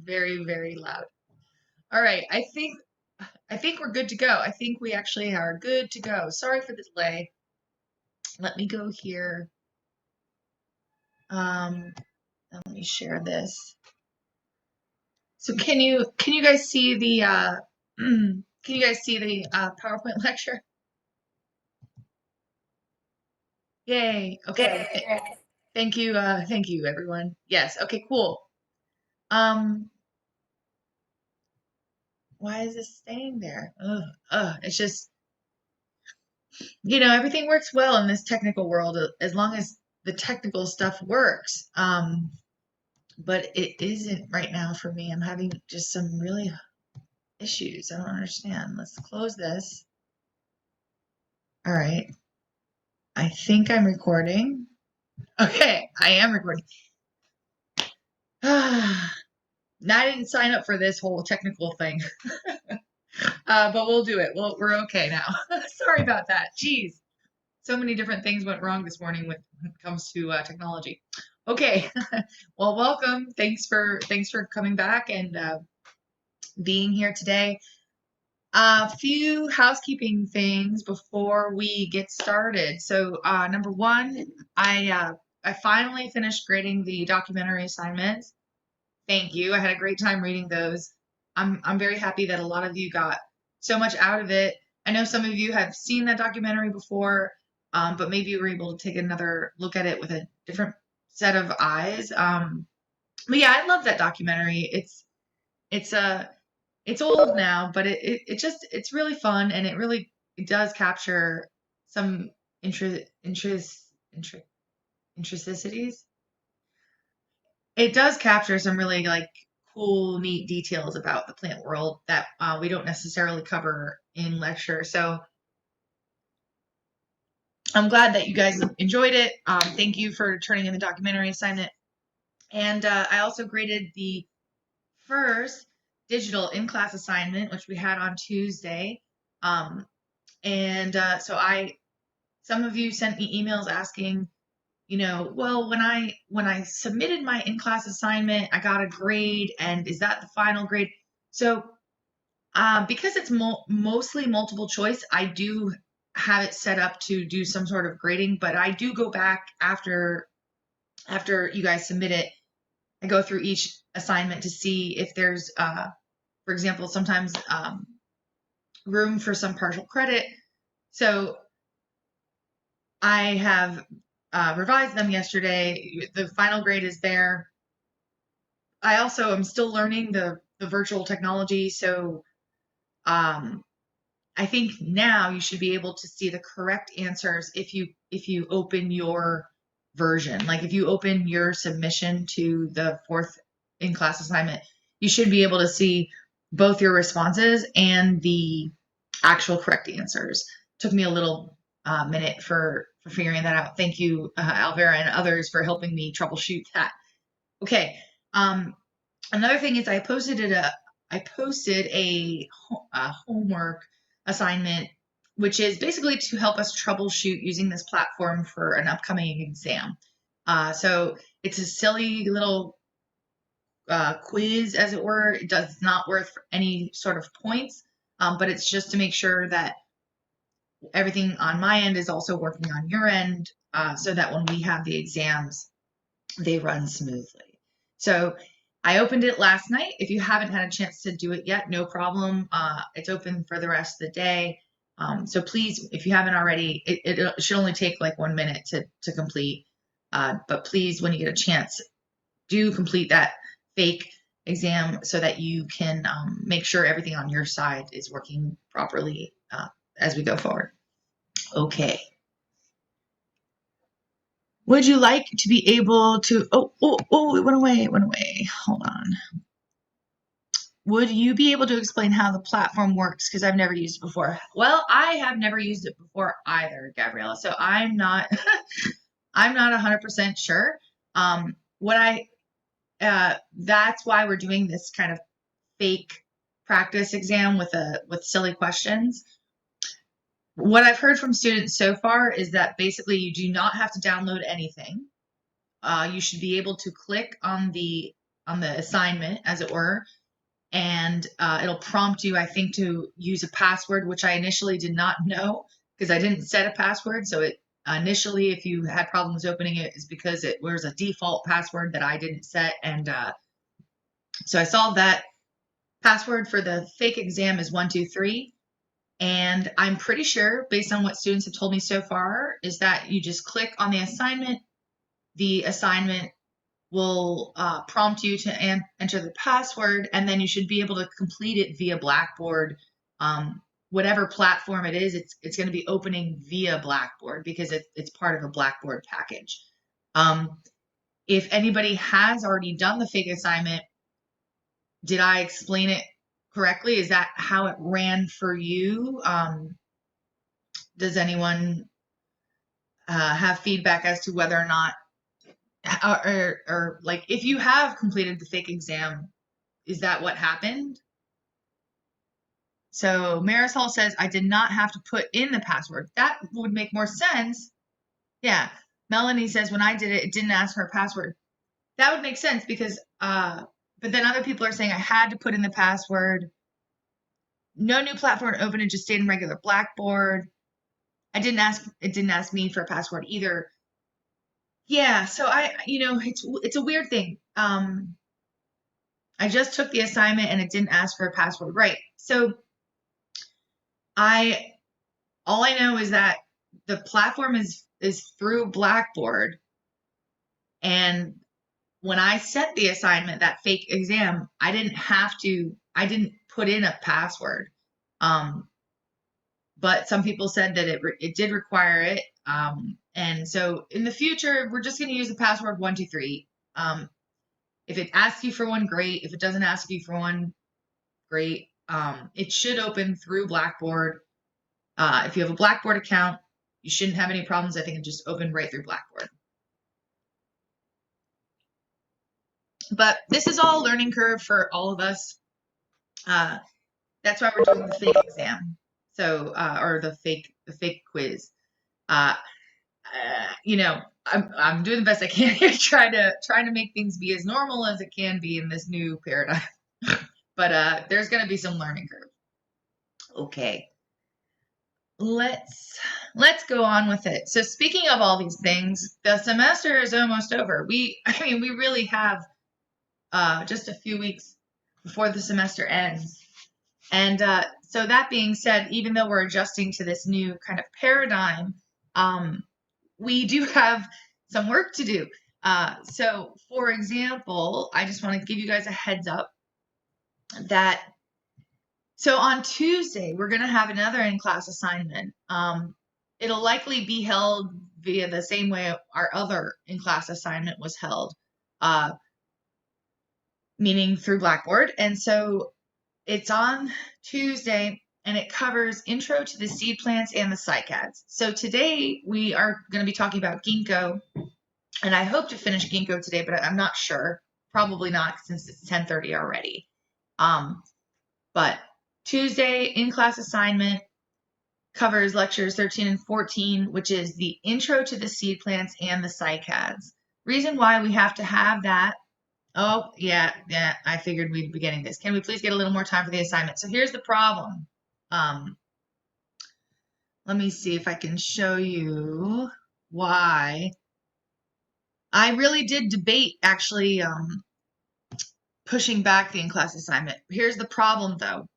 very, very loud. All right, I think we're good to go. I think we actually are good to go. Sorry for the delay. Let me go here. Let me share this. So can you guys see the can you guys see the PowerPoint lecture? Yay. Okay. Thank you everyone. Yes. Okay, cool. Um why is this staying there? It's just, everything works well in this technical world as long as the technical stuff works. But it isn't right now for me. I'm having just some really issues. I don't understand. Let's close this. All right. I think I'm recording. Okay, I am recording. Now I didn't sign up for this whole technical thing. But we'll do it. We're okay now. Sorry about that. Jeez. So many different things went wrong this morning when it comes to technology. Okay. Well, welcome. Thanks for coming back and being here today. A few housekeeping things before we get started. So, number one, I finally finished grading the documentary assignments. Thank you. I had a great time reading those. I'm very happy that a lot of you got so much out of it. I know some of you have seen that documentary before, but maybe you were able to take another look at it with a different set of eyes. But yeah, I love that documentary. It's it's old now, but it's really fun, and it does capture some intricacies. It does capture some really like cool, neat details about the plant world that we don't necessarily cover in lecture. So I'm glad that you guys enjoyed it. Thank you for turning in the documentary assignment. And I also graded the first digital in-class assignment, which we had on Tuesday. And so some of you sent me emails asking, well, when I submitted my in-class assignment, I got a grade, and is that the final grade? So because it's mostly multiple choice, I do have it set up to do some sort of grading, but I do go back after you guys submit it. I go through each assignment to see if there's, for example, sometimes room for some partial credit. So I have revised them yesterday. The final grade is there. I also am still learning the virtual technology, so I think now you should be able to see the correct answers if you open your version. Like if you open your submission to the fourth in-class assignment, you should be able to see both your responses and the actual correct answers. Took me a little minute for figuring that out. Thank you, Alvera and others, for helping me troubleshoot that. Okay. Another thing is I posted a homework assignment, which is basically to help us troubleshoot using this platform for an upcoming exam. So it's a silly little quiz, as it were. It does not worth any sort of points, but it's just to make sure that everything on my end is also working on your end, so that when we have the exams, they run smoothly. So I opened it last night. If you haven't had a chance to do it yet, no problem. It's open for the rest of the day. So please, if you haven't already, it should only take like 1 minute to complete. But please, when you get a chance, do complete that fake exam so that you can make sure everything on your side is working properly as we go forward. Okay. Would you like to be able to, it went away. Hold on. Would you be able to explain how the platform works? Because I've never used it before. Well, I have never used it before either, Gabriella. So I'm not, I'm not 100% sure. That's why we're doing this kind of fake practice exam with silly questions. What I've heard from students so far is that basically you do not have to download anything. You should be able to click on the assignment, as it were, and it'll prompt you, I think, to use a password, which I initially did not know because I didn't set a password. So it initially, if you had problems opening it, is because it was a default password that I didn't set, and so I solved that. Password for the fake exam is 123. And I'm pretty sure, based on what students have told me so far, is that you just click on the assignment. The assignment will prompt you to enter the password, and then you should be able to complete it via Blackboard. Whatever platform it is, it's going to be opening via Blackboard because it's part of a Blackboard package. If anybody has already done the fake assignment, did I explain it correctly? Is that how it ran for you? Does anyone have feedback as to whether or not, or like, if you have completed the fake exam, is that what happened? So Marisol says, I did not have to put in the password. That would make more sense. Yeah. Melanie says, when I did it, it didn't ask for a password. That would make sense because, but then other people are saying I had to put in the password. No new platform open, it just stayed in regular Blackboard. It didn't ask me for a password either. Yeah, so it's a weird thing. I just took the assignment and it didn't ask for a password. Right. So all I know is that the platform is through Blackboard. And when I set the assignment, that fake exam, I didn't put in a password. But some people said that it did require it. And so in the future, we're just going to use the password 123. If it asks you for one, great. If it doesn't ask you for one, great. It should open through Blackboard. If you have a Blackboard account, you shouldn't have any problems. I think it just opened right through Blackboard. But this is all a learning curve for all of us. That's why we're doing the fake exam. So, or the fake quiz. I'm doing the best I can here, trying to make things be as normal as it can be in this new paradigm. But there's going to be some learning curve. Okay. Let's go on with it. So speaking of all these things, the semester is almost over. We really have just a few weeks before the semester ends. And so that being said, even though we're adjusting to this new kind of paradigm, we do have some work to do. So for example, I just want to give you guys a heads up that so on Tuesday, we're going to have another in-class assignment. It'll likely be held via the same way our other in-class assignment was held, meaning through Blackboard. And so it's on Tuesday, and it covers intro to the seed plants and the cycads. So today we are going to be talking about ginkgo, and I hope to finish ginkgo today, but I'm not sure. Probably not, since it's 10:30 already. But Tuesday in-class assignment covers lectures 13 and 14, which is the intro to the seed plants and the cycads. Reason why we have to have that. Oh, yeah, I figured we'd be getting this. Can we please get a little more time for the assignment? So here's the problem. Let me see if I can show you why. I really did debate actually pushing back the in-class assignment. Here's the problem, though.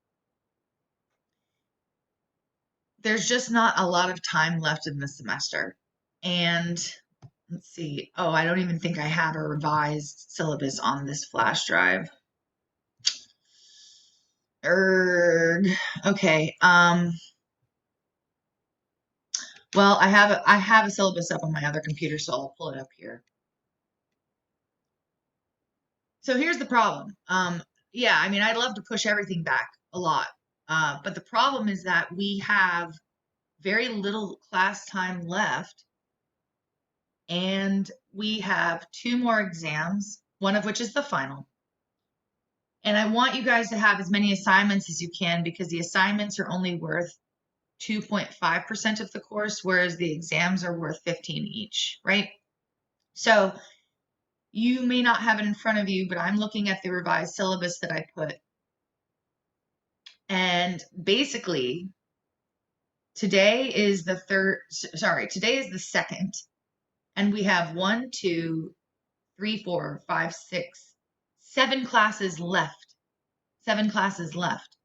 There's just not a lot of time left in the semester. And let's see. Oh, I don't even think I have a revised syllabus on this flash drive. Okay. Well, I have a syllabus up on my other computer, so I'll pull it up here. So here's the problem. Yeah, I'd love to push everything back a lot. But the problem is that we have very little class time left, and we have 2 more exams, one of which is the final. And I want you guys to have as many assignments as you can, because the assignments are only worth 2.5% of the course, whereas the exams are worth 15 each, right? So You may not have it in front of you, but I'm looking at the revised syllabus that I put. And basically, today is the second. And we have 1, 2, 3, 4, 5, 6, 7 classes left. 7 classes left,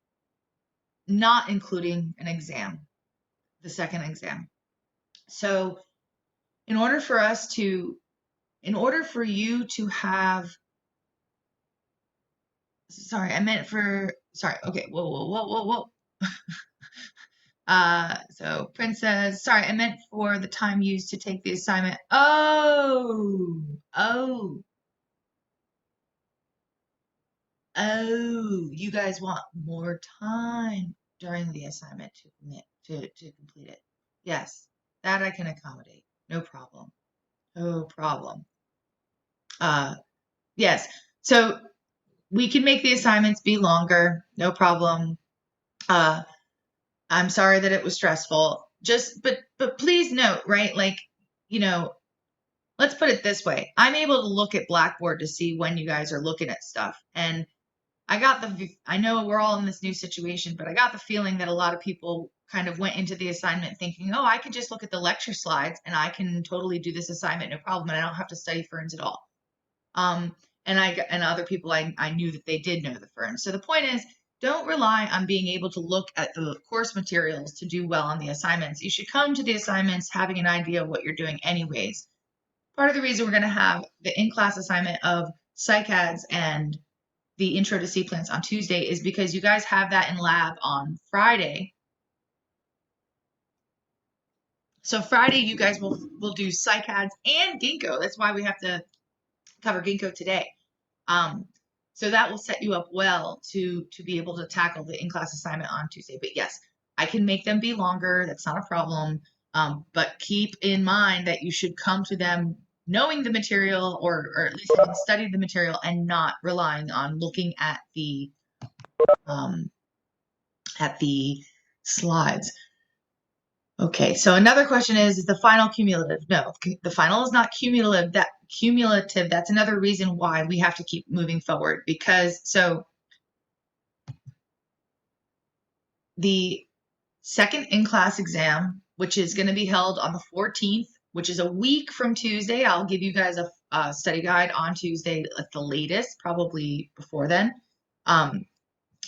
not including an exam, the second exam. So in order for you to have, okay, whoa. So Princess, sorry, I meant for the time used to take the assignment. Oh, you guys want more time during the assignment to complete it. Yes, that I can accommodate. No problem. No problem. Yes. So we can make the assignments be longer. No problem. I'm sorry that it was stressful. But please note, right? Like, let's put it this way. I'm able to look at Blackboard to see when you guys are looking at stuff. And I know we're all in this new situation, but I got the feeling that a lot of people kind of went into the assignment thinking, oh, I can just look at the lecture slides and I can totally do this assignment, no problem. And I don't have to study ferns at all. And other people, I knew that they did know the ferns. So the point is, don't rely on being able to look at the course materials to do well on the assignments. You should come to the assignments having an idea of what you're doing anyways. Part of the reason we're going to have the in-class assignment of psychads and the intro to seed plants on Tuesday is because you guys have that in lab on Friday. So Friday, you guys will do psychads and ginkgo. That's why we have to cover ginkgo today. So that will set you up well to be able to tackle the in-class assignment on Tuesday. But yes, I can make them be longer. That's not a problem. But keep in mind that you should come to them knowing the material, or at least having studied the material, and not relying on looking at the slides. Okay, so another question is the final cumulative? No, the final is not cumulative. That's another reason why we have to keep moving forward, because the second in-class exam, which is going to be held on the 14th, which is a week from Tuesday. I'll give you guys a study guide on Tuesday at the latest, probably before then.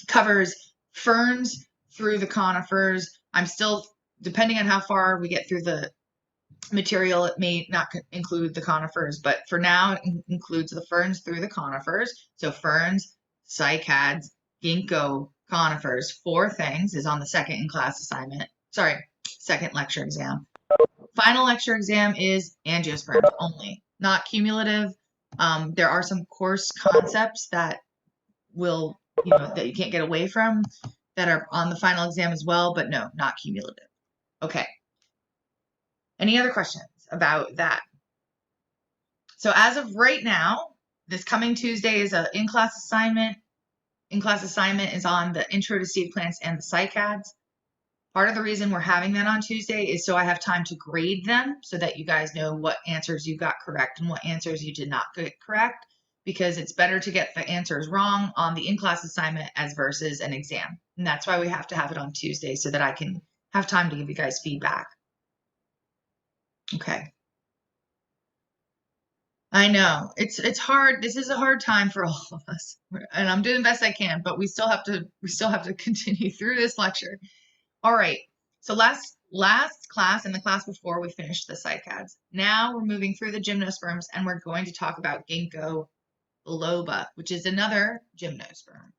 Covers ferns through the conifers. I'm still, depending on how far we get through the material, it may not include the conifers, but for now it includes the ferns through the conifers. So ferns, cycads, ginkgo, conifers, 4 things is on the second in-class assignment. Sorry, second lecture exam. Final lecture exam is angiosperms only, not cumulative. There are some course concepts that that you can't get away from that are on the final exam as well, but no, not cumulative. Okay. Any other questions about that? So as of right now, this coming Tuesday is an in-class assignment. In-class assignment is on the intro to seed plants and the cycads. Part of the reason we're having that on Tuesday is so I have time to grade them so that you guys know what answers you got correct and what answers you did not get correct, because it's better to get the answers wrong on the in-class assignment as versus an exam. And that's why we have to have it on Tuesday, so that I can have time to give you guys feedback. Okay. I know it's hard. This is a hard time for all of us, and I'm doing the best I can, but we still have to continue through this lecture. All right. So last class and the class before, we finished the cycads. Now we're moving through the gymnosperms, and we're going to talk about Ginkgo biloba, which is another gymnosperm.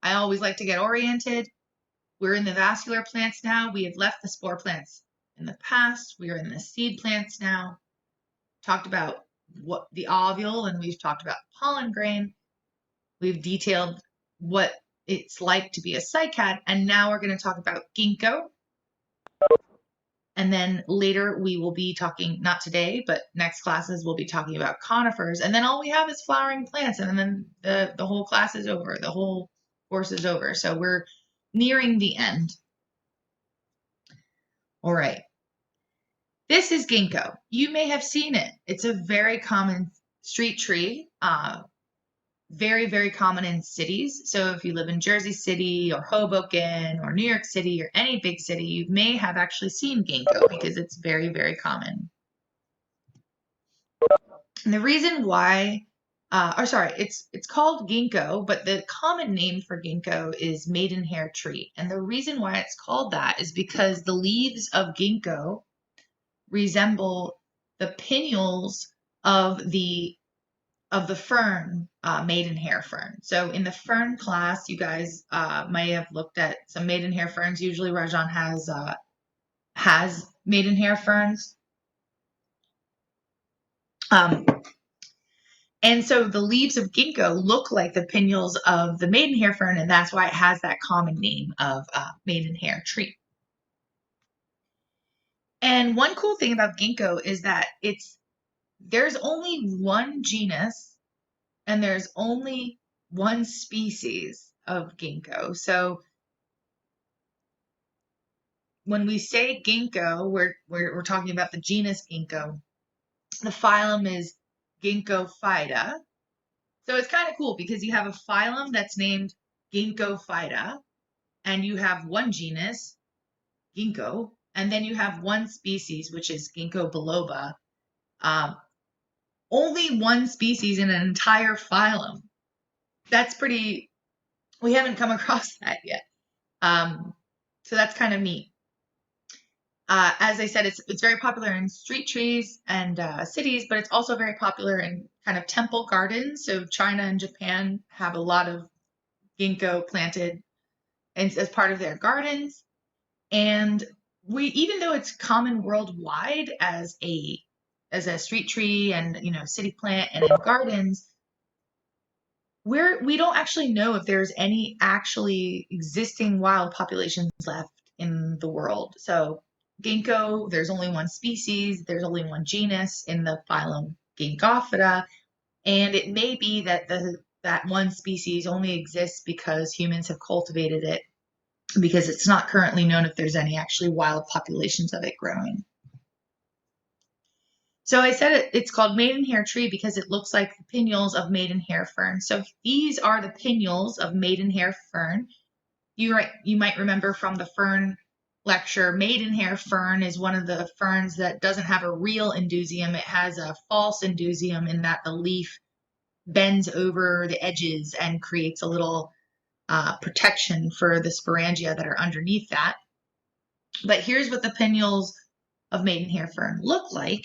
I always like to get oriented. We're in the vascular plants now. We have left the spore plants in the past. We are in the seed plants now. Talked about what the ovule, and we've talked about pollen grain. We've detailed what it's like to be a cycad, and now we're going to talk about ginkgo. And then later we will be talking, not today, but next classes we'll be talking about conifers. And then all we have is flowering plants, and then the whole class is over. The whole course is over. So we're nearing the end. All right. This is ginkgo. You may have seen it. It's a very common street tree, very, very common in cities. So if you live in Jersey City or Hoboken or New York City or any big city, you may have actually seen ginkgo because it's very, very common. And the reason why, it's called ginkgo, but the common name for ginkgo is maidenhair tree. And the reason why it's called that is because the leaves of ginkgo resemble the pinnules of the fern, maidenhair fern. So in the fern class, you guys may have looked at some maidenhair ferns. Usually Rajan has maidenhair ferns. And so the leaves of ginkgo look like the pinnules of the maidenhair fern, and that's why it has that common name of maidenhair tree. And one cool thing about ginkgo is that there's only one genus and there's only one species of ginkgo. So when we say ginkgo, we're talking about the genus ginkgo. The phylum is Ginkgophyta. So it's kind of cool because you have a phylum that's named Ginkgophyta, and you have one genus, Ginkgo, and then you have one species, which is Ginkgo biloba. Only one species in an entire phylum. That's pretty, we haven't come across that yet. So that's kind of neat. As I said, it's very popular in street trees and cities, but it's also very popular in kind of temple gardens. So China and Japan have a lot of ginkgo planted as part of their gardens. And even though it's common worldwide as a street tree and city plant and in gardens, we don't actually know if there's any actually existing wild populations left in the world. So ginkgo, there's only one species, there's only one genus in the phylum Ginkgophyta, and it may be that that one species only exists because humans have cultivated it, because it's not currently known if there's any actually wild populations of it growing. So I said it's called maidenhair tree because it looks like the pinnules of maidenhair fern. So these are the pinnules of maidenhair fern. You might remember from the fern lecture, maidenhair fern is one of the ferns that doesn't have a real indusium. It has a false indusium in that the leaf bends over the edges and creates a little protection for the sporangia that are underneath that. But here's what the pinnules of maidenhair fern look like.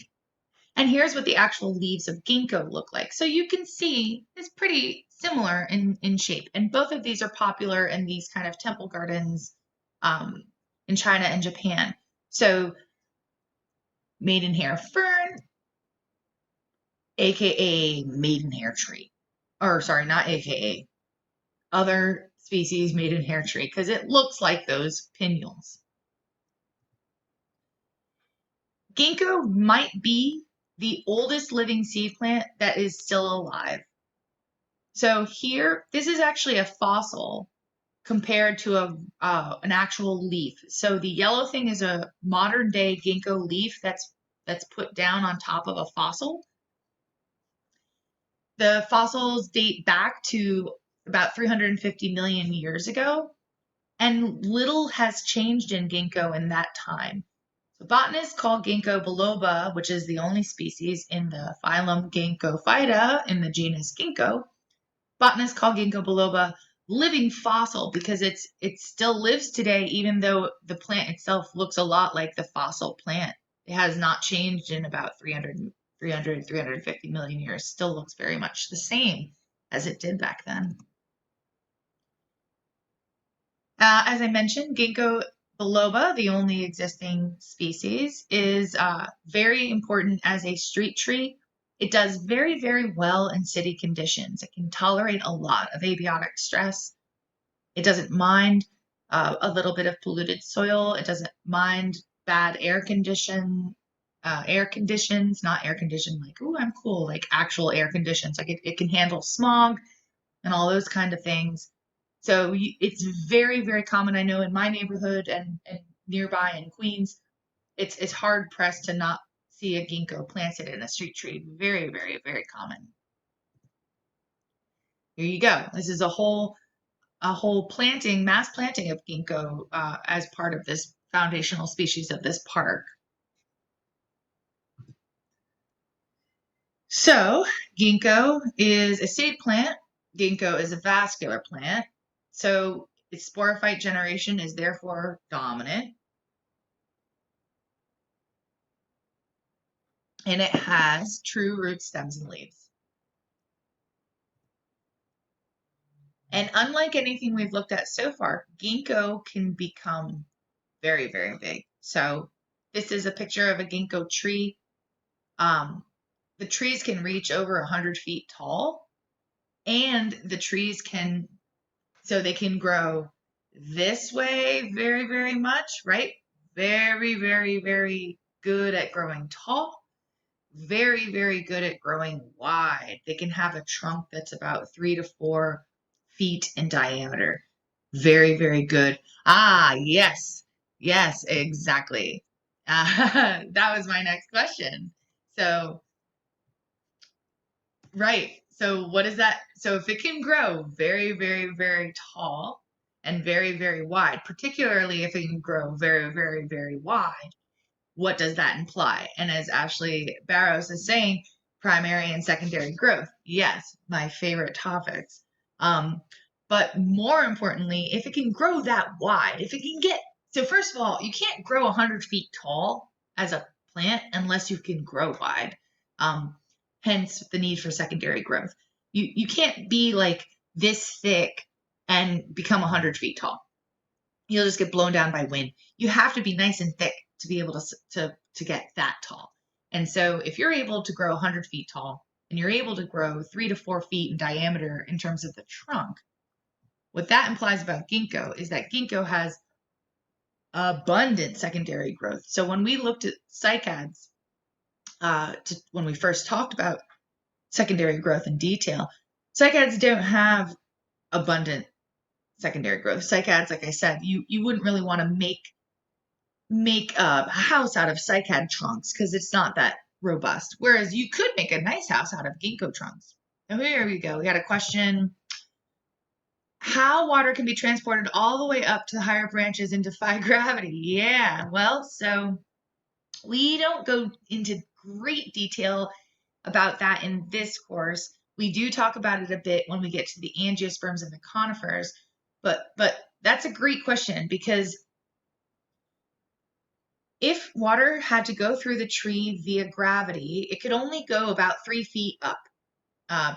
And here's what the actual leaves of ginkgo look like. So you can see it's pretty similar in shape. And both of these are popular in these kind of temple gardens in China and Japan. So maidenhair fern, aka maidenhair tree. Or sorry, not aka. Other species maidenhair tree, because it looks like those pinnules. Ginkgo might be the oldest living seed plant that is still alive. So here, this is actually a fossil compared to an actual leaf. So the yellow thing is a modern day ginkgo leaf that's put down on top of a fossil. The fossils date back to about 350 million years ago, and little has changed in ginkgo in that time. So botanists call ginkgo biloba, which is the only species in the phylum Ginkgophyta in the genus Ginkgo. Botanists call ginkgo biloba living fossil because it still lives today, even though the plant itself looks a lot like the fossil plant. It has not changed in about 350 million years. Still looks very much the same as it did back then. As I mentioned, ginkgo biloba, the only existing species, is very important as a street tree. It does very, very well in city conditions. It can tolerate a lot of abiotic stress. It doesn't mind a little bit of polluted soil. It doesn't mind bad air conditions, not air conditioned like, ooh, I'm cool, like actual air conditions. Like it can handle smog and all those kind of things. So it's very, very common. I know in my neighborhood and nearby in Queens, it's hard pressed to not see a ginkgo planted in a street tree. Very, very, very common. Here you go. This is a whole planting, mass planting of ginkgo as part of this foundational species of this park. So ginkgo is a seed plant. Ginkgo is a vascular plant. So its sporophyte generation is therefore dominant. And it has true roots, stems, and leaves. And unlike anything we've looked at so far, ginkgo can become very, very big. So this is a picture of a ginkgo tree. The trees can reach over 100 feet tall, and the trees can, so they can grow this way very, very much, right? Very, very, very good at growing tall, very, very good at growing wide. They can have a trunk that's about 3 to 4 feet in diameter. Very, very good. Ah, yes. Yes, exactly. That was my next question. So, right. So what is that? So if it can grow very, very, very tall and very, very wide, particularly if it can grow very, very, very wide, what does that imply? And as Ashley Barrows is saying, primary and secondary growth. Yes, my favorite topics. But more importantly, if it can grow that wide, if it can get, so first of all, you can't grow 100 feet tall as a plant unless you can grow wide. Hence the need for secondary growth. You can't be like this thick and become 100 feet tall. You'll just get blown down by wind. You have to be nice and thick to be able to get that tall. And so if you're able to grow 100 feet tall and you're able to grow 3 to 4 feet in diameter in terms of the trunk, what that implies about ginkgo is that ginkgo has abundant secondary growth. So when we looked at cycads, when we first talked about secondary growth in detail, cycads don't have abundant secondary growth. Cycads, like I said, you wouldn't really want to make a house out of cycad trunks because it's not that robust. Whereas you could make a nice house out of ginkgo trunks. And here we go. We got a question. How water can be transported all the way up to the higher branches and defy gravity? Yeah, well, so we don't go into great detail about that in this course. We do talk about it a bit when we get to the angiosperms and the conifers, but that's a great question because if water had to go through the tree via gravity, it could only go about 3 feet up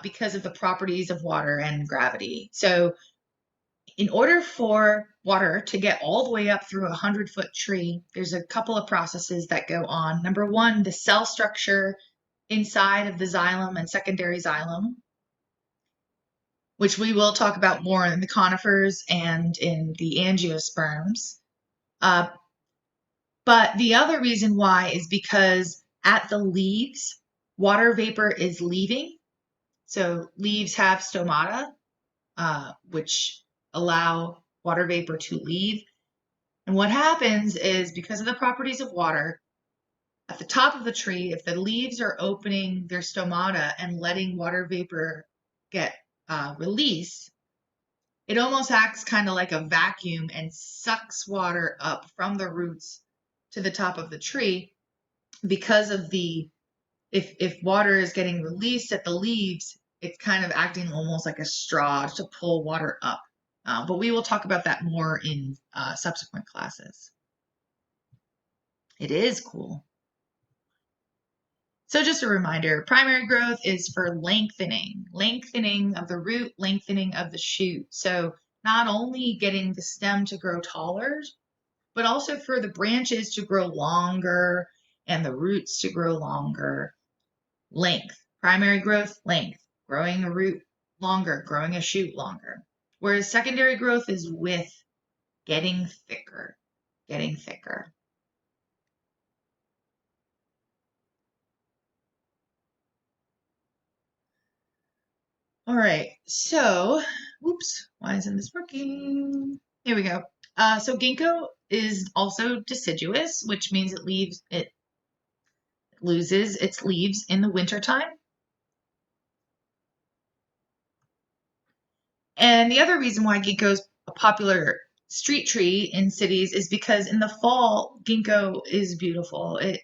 because of the properties of water and gravity. So in order for water to get all the way up through a 100-foot tree, there's a couple of processes that go on. Number one, the cell structure inside of the xylem and secondary xylem, which we will talk about more in the conifers and in the angiosperms. But the other reason why is because at the leaves, water vapor is leaving. So leaves have stomata, which allow water vapor to leave. And what happens is because of the properties of water, at the top of the tree, if the leaves are opening their stomata and letting water vapor get released, it almost acts kind of like a vacuum and sucks water up from the roots to the top of the tree because of the if water is getting released at the leaves, it's kind of acting almost like a straw to pull water up. But we will talk about that more in subsequent classes. It is cool. So just a reminder, primary growth is for lengthening of the root, lengthening of the shoot. So not only getting the stem to grow taller, but also for the branches to grow longer and the roots to grow longer. Length, primary growth, length, growing a root longer, growing a shoot longer. Whereas secondary growth is width, getting thicker. All right, so, whoops, why isn't this working? Here we go. So ginkgo is also deciduous, which means it loses its leaves in the wintertime. And the other reason why ginkgo is a popular street tree in cities is because in the fall, ginkgo is beautiful. It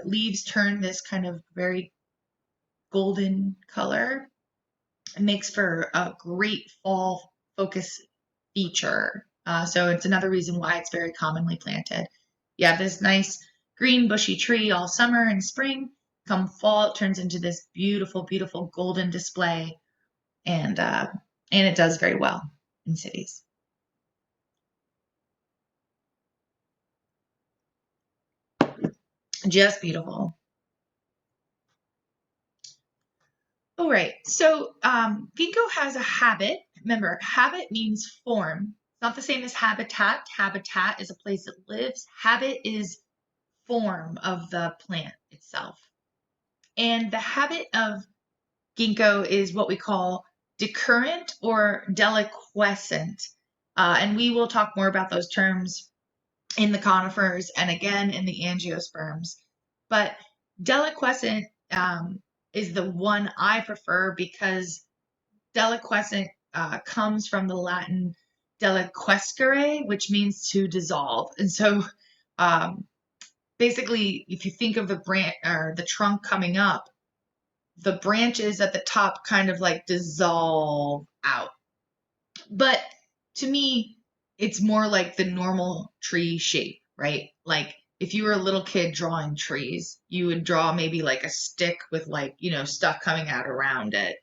leaves turn this kind of very golden color. It makes for a great fall focus feature. So it's another reason why it's very commonly planted. You have this nice green bushy tree all summer and spring. Come fall, it turns into this beautiful, beautiful golden display, and it does very well in cities. Just beautiful. All right. So ginkgo has a habit. Remember, habit means form. It's not the same as habitat. Habitat is a place it lives. Habit is form of the plant itself. And the habit of ginkgo is what we call decurrent or deliquescent. And we will talk more about those terms in the conifers and again in the angiosperms. But deliquescent is the one I prefer because deliquescent comes from the Latin deliquescere, which means to dissolve. And so um, basically, if you think of the branch or the trunk coming up, the branches at the top kind of like dissolve out. But to me, it's more like the normal tree shape, right? Like if you were a little kid drawing trees, you would draw maybe like a stick with like, stuff coming out around it.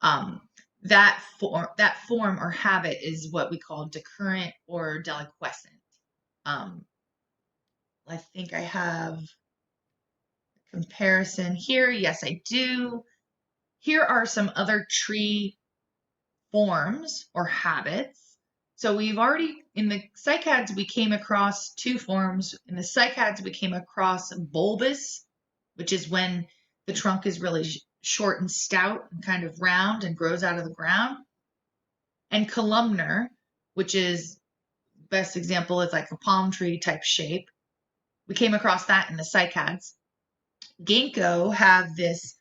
Um, that form or habit is what we call decurrent or deliquescent. Um, I think I have a comparison here. Yes, I do. Here are some other tree forms or habits. So we've already, in the cycads, we came across two forms. In the cycads, we came across bulbous, which is when the trunk is really short and stout and kind of round and grows out of the ground. And columnar, which is, best example is like a palm tree type shape. We came across that in the cycads. Ginkgo have this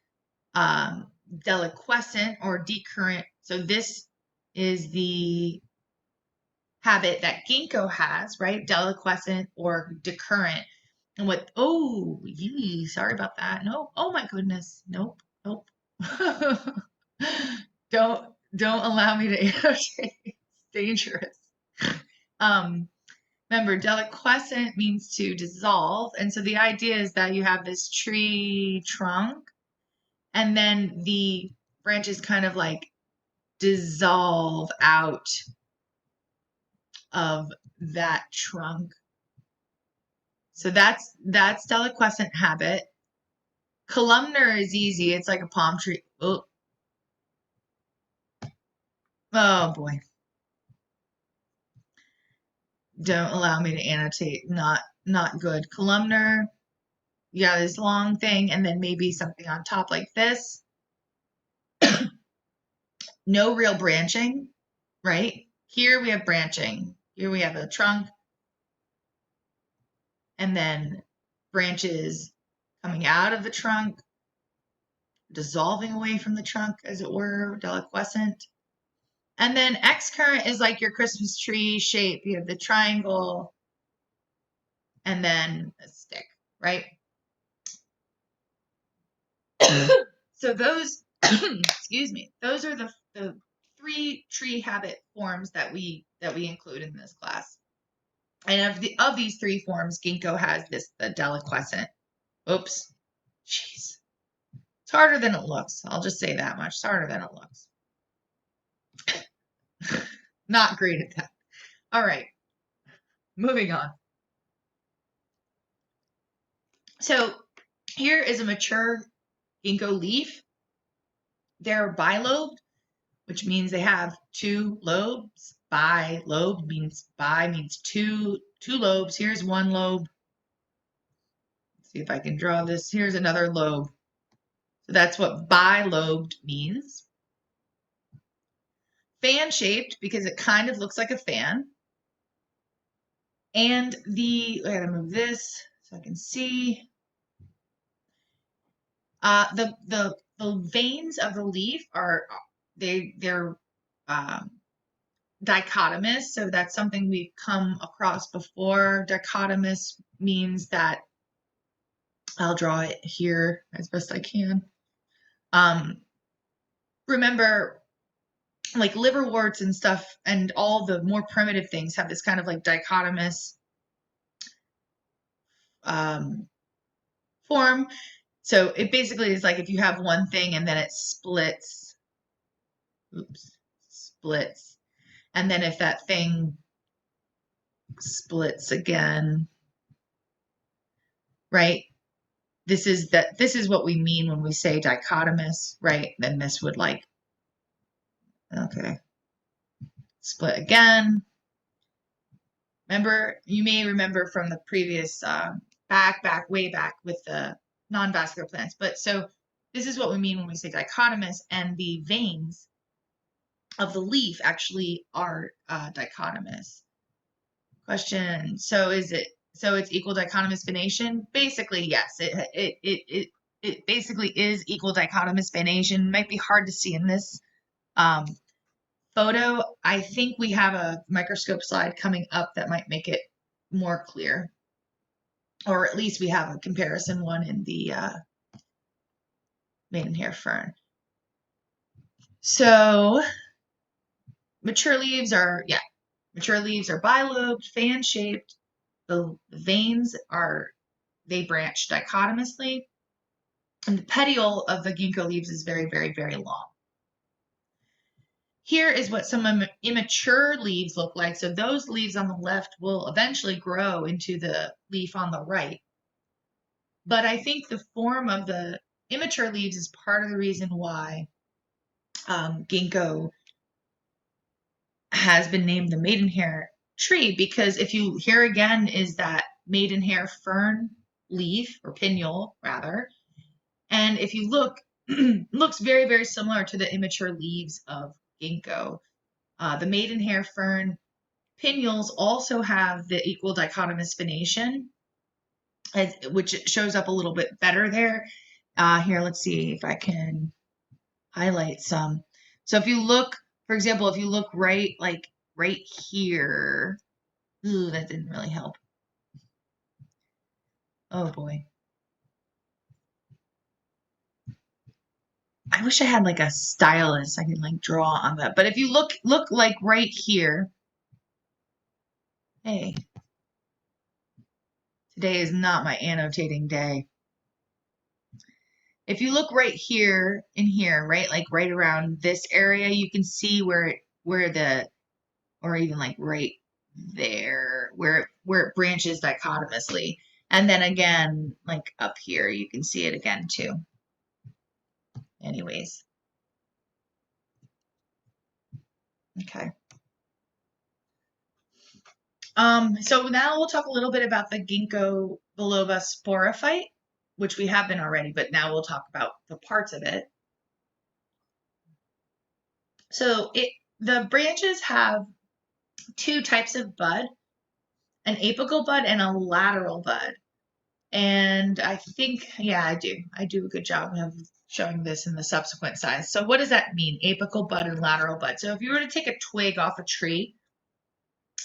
deliquescent or decurrent. So this is the habit that ginkgo has, right? Deliquescent or decurrent. And sorry about that. No, oh my goodness. Nope, nope. don't allow me to annotate. It's dangerous. Um, Remember, deliquescent means to dissolve. And so the idea is that you have this tree trunk and then the branches kind of like dissolve out of that trunk. So that's deliquescent habit. Columnar is easy. It's like a palm tree. Oh boy. Don't allow me to annotate. Not good. Columnar, yeah, this long thing, and then maybe something on top like this. No real branching, right? Here we have branching. Here we have a trunk, and then branches coming out of the trunk, dissolving away from the trunk, as it were, deliquescent. And then excurrent is like your Christmas tree shape. You have the triangle and then a stick, right? So those, excuse me, those are the three tree habit forms that we include in this class. And of these three forms, ginkgo has the deliquescent. Oops, jeez, it's harder than it looks. I'll just say that much. It's harder than it looks. Not great at that. All right, moving on. So here is a mature ginkgo leaf. They're bilobed, which means they have two lobes. Bilobe means two lobes. Here's one lobe. Let's see if I can draw this. Here's another lobe. So that's what bilobed means. Fan shaped because it kind of looks like a fan. And I gotta move this so I can see. The veins of the leaf are they're um, dichotomous, so that's something we've come across before. Dichotomous means that I'll draw it here as best I can. Remember, like liverworts and stuff, and all the more primitive things have this kind of like dichotomous um, form. So it basically is like if you have one thing and then it splits, splits, and then if that thing splits again, right? This is what we mean when we say dichotomous, right? Then this would like, okay, split again. Remember, you may remember from the previous way back with the non-vascular plants. But so this is what we mean when we say dichotomous, and the veins of the leaf actually are dichotomous. Question: so it's equal dichotomous venation? Basically, yes. It basically is equal dichotomous venation. Might be hard to see in this photo. I think we have a microscope slide coming up that might make it more clear, or at least we have a comparison one in the maidenhair fern. So mature leaves are bilobed, fan-shaped. The veins they branch dichotomously, and the petiole of the ginkgo leaves is very, very, very long. Here is what some immature leaves look like. So those leaves on the left will eventually grow into the leaf on the right. But I think the form of the immature leaves is part of the reason why ginkgo has been named the maidenhair tree, because if you here again is that maidenhair fern leaf, or pinule rather, and if you look, looks very, very similar to the immature leaves of ginkgo. The maidenhair fern pinnules also have the equal dichotomous venation, which shows up a little bit better there. Here, let's see if I can highlight some. So if you look, for example, if you look right here, ooh, that didn't really help. Oh boy. I wish I had like a stylus I could like draw on that. But if you look like right here, hey, today is not my annotating day. If you look right here in here, right, like right around this area, you can see or even like right there, where it branches dichotomously. And then again, like up here, you can see it again too. Anyways. Okay. So now we'll talk a little bit about the ginkgo biloba sporophyte, which we have been already, but now we'll talk about the parts of it. So the branches have two types of bud, an apical bud and a lateral bud. And I think, yeah, I do a good job of showing this in the subsequent slides. So what does that mean, apical bud and lateral bud? So if you were to take a twig off a tree,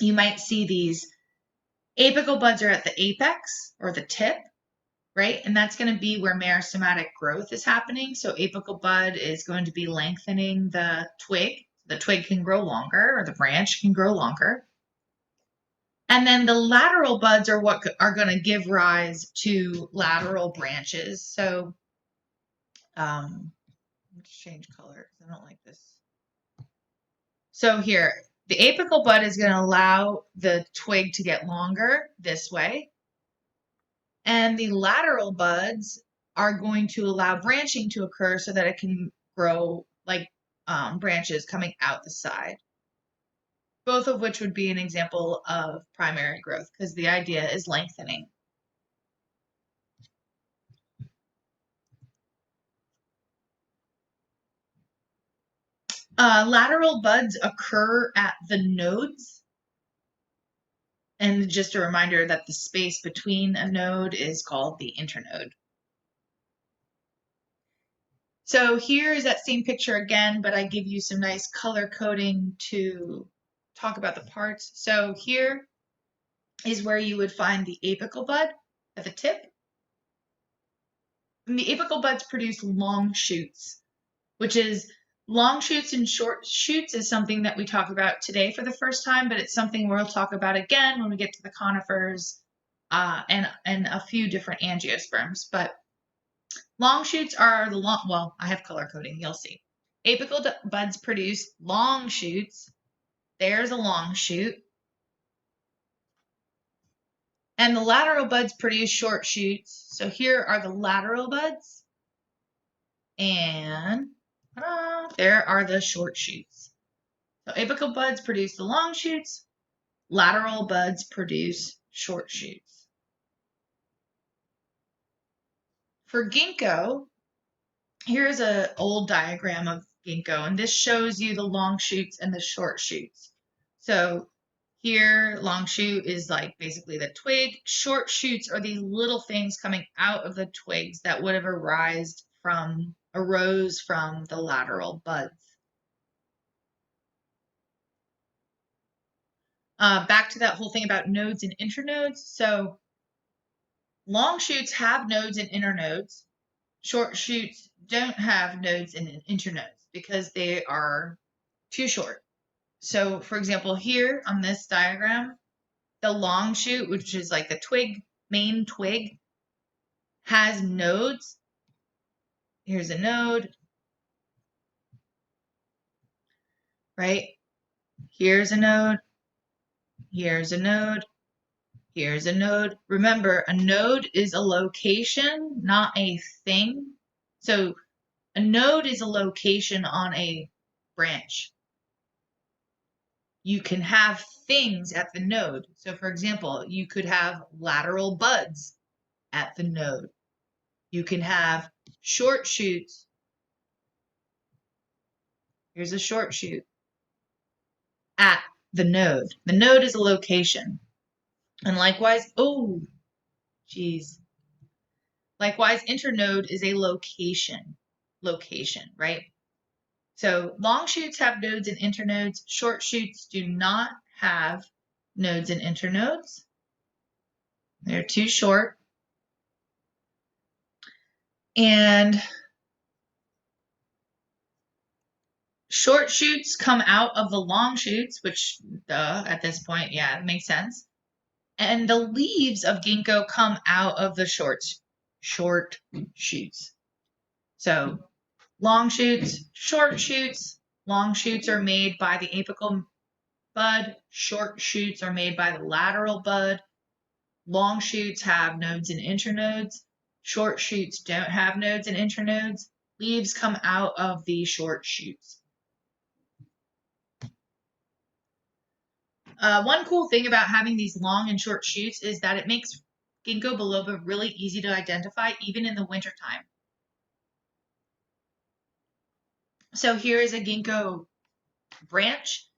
you might see these apical buds are at the apex or the tip, right? And that's going to be where meristematic growth is happening. So apical bud is going to be lengthening the twig. The twig can grow longer, or the branch can grow longer. And then the lateral buds are what are going to give rise to lateral branches. So let's change color because I don't like this. So here, the apical bud is going to allow the twig to get longer this way. And the lateral buds are going to allow branching to occur so that it can grow like branches coming out the side. Both of which would be an example of primary growth, because the idea is lengthening. Lateral buds occur at the nodes. And just a reminder that the space between a node is called the internode. So here is that same picture again, but I give you some nice color coding to talk about the parts. So here is where you would find the apical bud at the tip. And the apical buds produce long shoots, which is long shoots and short shoots is something that we talk about today for the first time, but it's something we'll talk about again when we get to the conifers and a few different angiosperms. But long shoots are the long, well, I have color coding, you'll see. Apical buds produce long shoots. There's a long shoot. And the lateral buds produce short shoots. So here are the lateral buds. And there are the short shoots. So apical buds produce the long shoots. Lateral buds produce short shoots. For ginkgo, here's an old diagram of ginkgo, and this shows you the long shoots and the short shoots. So here, long shoot is like basically the twig. Short shoots are these little things coming out of the twigs that would have arose from the lateral buds. Back to that whole thing about nodes and internodes. So long shoots have nodes and internodes. Short shoots don't have nodes and internodes because they are too short. So for example, here on this diagram, the long shoot, which is like the main twig, has nodes. Here's a node, right? Here's a node, here's a node, here's a node. Remember, a node is a location, not a thing. So a node is a location on a branch. You can have things at the node. So for example, you could have lateral buds at the node. You can have short shoots. Here's a short shoot at the node. The node is a location. And likewise, likewise, internode is a location, right? So long shoots have nodes and internodes. Short shoots do not have nodes and internodes. They're too short. And short shoots come out of the long shoots, which, at this point, yeah, it makes sense. And the leaves of ginkgo come out of the short shoots. So long shoots, short shoots. Long shoots are made by the apical bud. Short shoots are made by the lateral bud. Long shoots have nodes and internodes. Short shoots don't have nodes and internodes. Leaves come out of the short shoots. One cool thing about having these long and short shoots is that it makes Ginkgo biloba really easy to identify, even in the wintertime. So here is a ginkgo branch.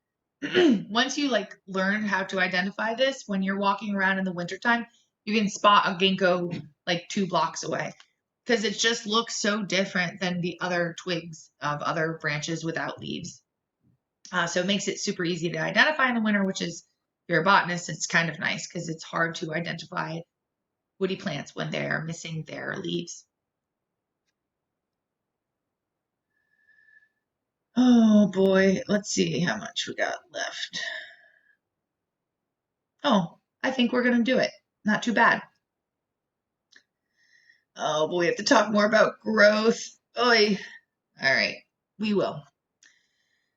Once you learn how to identify this, when you're walking around in the wintertime, you can spot a ginkgo 2 blocks away because it just looks so different than the other twigs of other branches without leaves. So it makes it super easy to identify in the winter, which is, if you're a botanist, it's kind of nice because it's hard to identify woody plants when they're missing their leaves. Oh boy, let's see how much we got left. Oh, I think we're going to do it. Not too bad. Oh boy, we have to talk more about growth. Oy. All right, we will.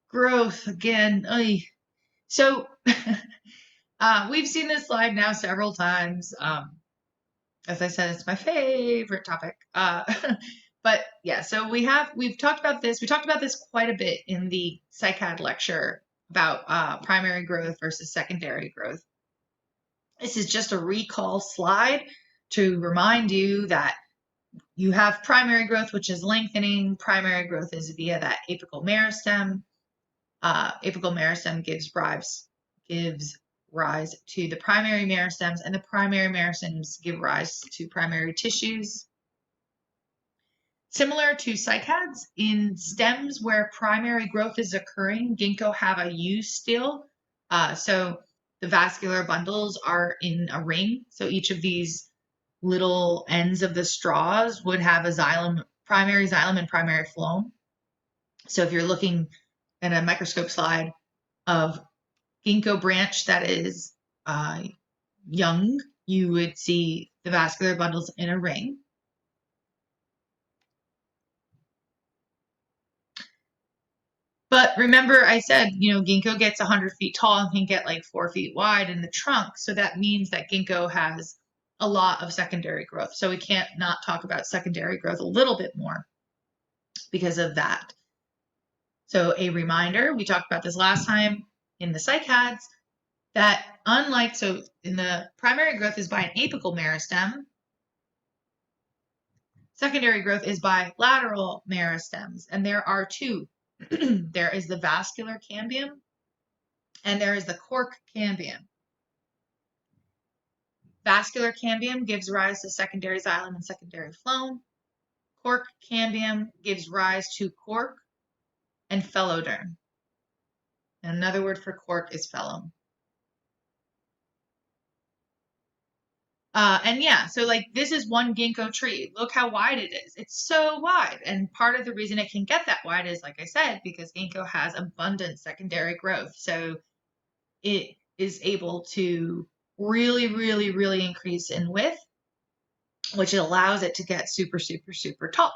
Growth again. Oy. So we've seen this slide now several times. As I said, it's my favorite topic. But yeah, so we've talked about this. We talked about this quite a bit in the psychad lecture about primary growth versus secondary growth. This is just a recall slide to remind you that you have primary growth, which is lengthening. Primary growth is via that apical meristem. Apical meristem gives rise to the primary meristems, and the primary meristems give rise to primary tissues. Similar to cycads, in stems where primary growth is occurring, ginkgo have a U-still. So the vascular bundles are in a ring. So each of these little ends of the straws would have a xylem, primary xylem and primary phloem. So if you're looking at a microscope slide of ginkgo branch that is young, you would see the vascular bundles in a ring. But remember, I said, ginkgo gets 100 feet tall and can get like 4 feet wide in the trunk. So that means that ginkgo has a lot of secondary growth. So we can't not talk about secondary growth a little bit more because of that. So a reminder, we talked about this last time in the cycads, that unlike, so in the primary growth is by an apical meristem, secondary growth is by lateral meristems, and there are two. There is the vascular cambium, and there is the cork cambium. Vascular cambium gives rise to secondary xylem and secondary phloem. Cork cambium gives rise to cork and phelloderm. And another word for cork is phellum. And yeah, so like this is one ginkgo tree. Look how wide it is. It's so wide. And part of the reason it can get that wide is, like I said, because ginkgo has abundant secondary growth. So it is able to really, really, really increase in width, which allows it to get super, super, super tall.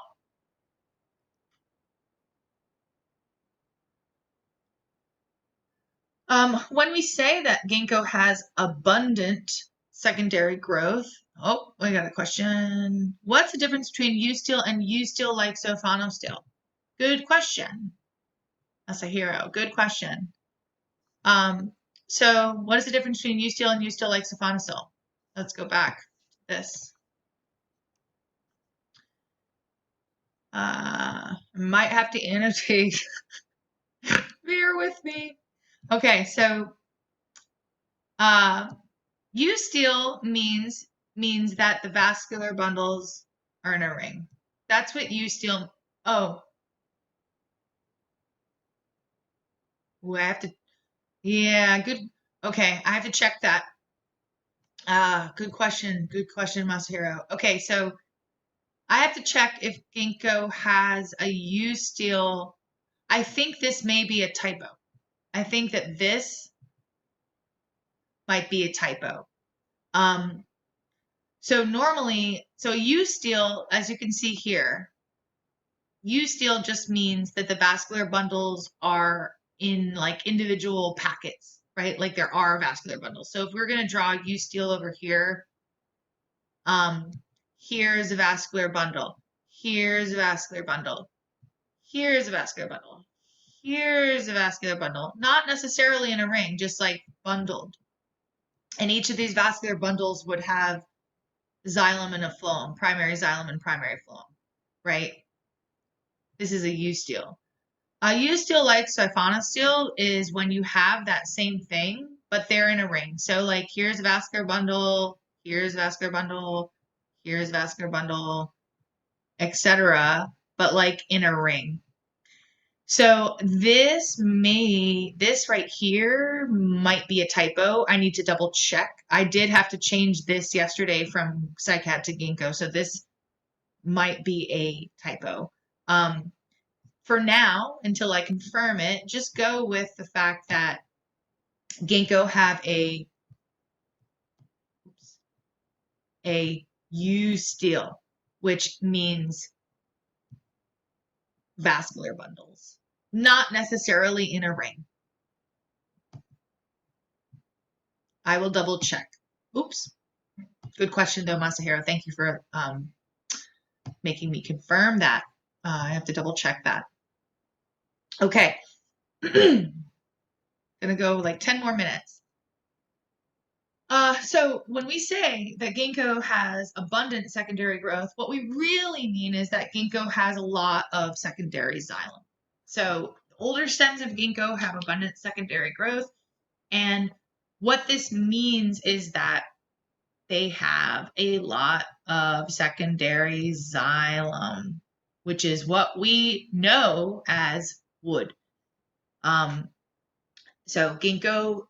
When we say that ginkgo has abundant secondary growth, oh, we got a question. What's the difference between U-still and U-still like sophonostill? Good question. That's a hero. Good question. So what is the difference between U-still and U-still like sophonostill? Let's go back to this. Might have to annotate. Bear with me. Okay, so U-still means that the vascular bundles are in a ring. That's what U-still. Oh, ooh, I have to. Yeah, good. Okay, I have to check that. Good question. Good question, Masahiro. Okay, so I have to check if ginkgo has a U-still. I think this may be a typo. I think that this might be a typo. So normally, so U-still, as you can see here, U-still just means that the vascular bundles are in like individual packets, right? Like there are vascular bundles. So if we're going to draw U-still over here, here's a vascular bundle. Here's a vascular bundle. Here's a vascular bundle. Here's a vascular bundle. Not necessarily in a ring, just like bundled. And each of these vascular bundles would have xylem and a phloem, primary xylem and primary phloem, right? This is a U-still. A U-still like siphonostill is when you have that same thing, but they're in a ring. So like here's a vascular bundle, here's a vascular bundle, here's a vascular bundle, etc., but like in a ring. So this right here might be a typo. I need to double check. I did have to change this yesterday from cycad to ginkgo, so this might be a typo. For now, until I confirm it, just go with the fact that ginkgo have a U-still, which means vascular bundles, not necessarily in a ring. I will double check. Oops. Good question though, Masahiro. Thank you for making me confirm that. I have to double check that. Okay. Gonna go like 10 more minutes. So when we say that ginkgo has abundant secondary growth, what we really mean is that ginkgo has a lot of secondary xylem. So older stems of ginkgo have abundant secondary growth, and what this means is that they have a lot of secondary xylem, which is what we know as wood. So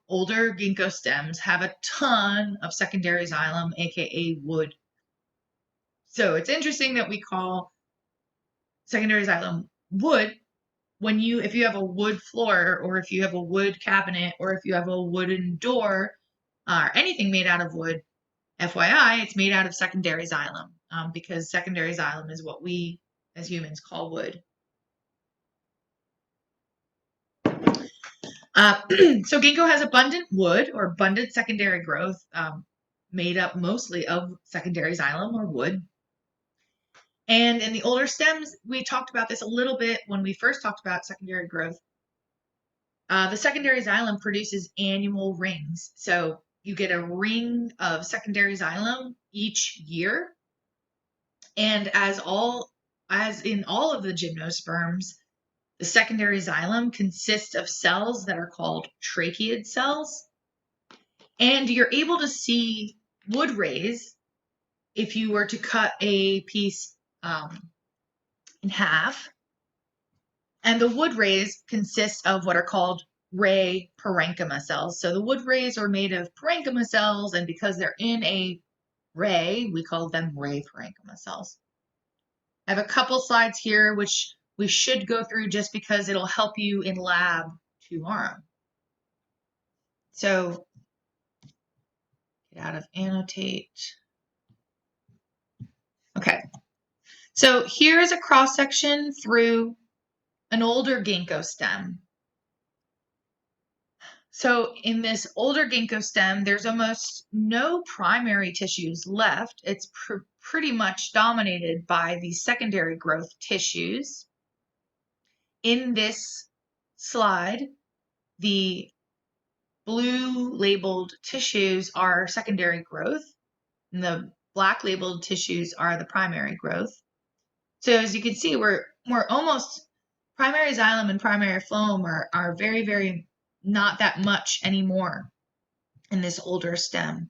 older ginkgo stems have a ton of secondary xylem, aka wood. So it's interesting that we call secondary xylem wood if you have a wood floor, or if you have a wood cabinet, or if you have a wooden door, or anything made out of wood. FYI, it's made out of secondary xylem, because secondary xylem is what we as humans call wood. So ginkgo has abundant wood, or abundant secondary growth, made up mostly of secondary xylem or wood. And in the older stems, we talked about this a little bit when we first talked about secondary growth. The secondary xylem produces annual rings. So you get a ring of secondary xylem each year. And as in all of the gymnosperms, the secondary xylem consists of cells that are called tracheid cells. And you're able to see wood rays if you were to cut a piece in half. And the wood rays consist of what are called ray parenchyma cells. So the wood rays are made of parenchyma cells, and because they're in a ray, we call them ray parenchyma cells. I have a couple slides here which we should go through just because it'll help you in lab tomorrow. So get out of annotate. Okay. So here's a cross section through an older ginkgo stem. So in this older ginkgo stem, there's almost no primary tissues left. It's pretty much dominated by the secondary growth tissues. In this slide, the blue labeled tissues are secondary growth, and the black labeled tissues are the primary growth. So as you can see, we're almost, primary xylem and primary phloem are very, very not that much anymore in this older stem.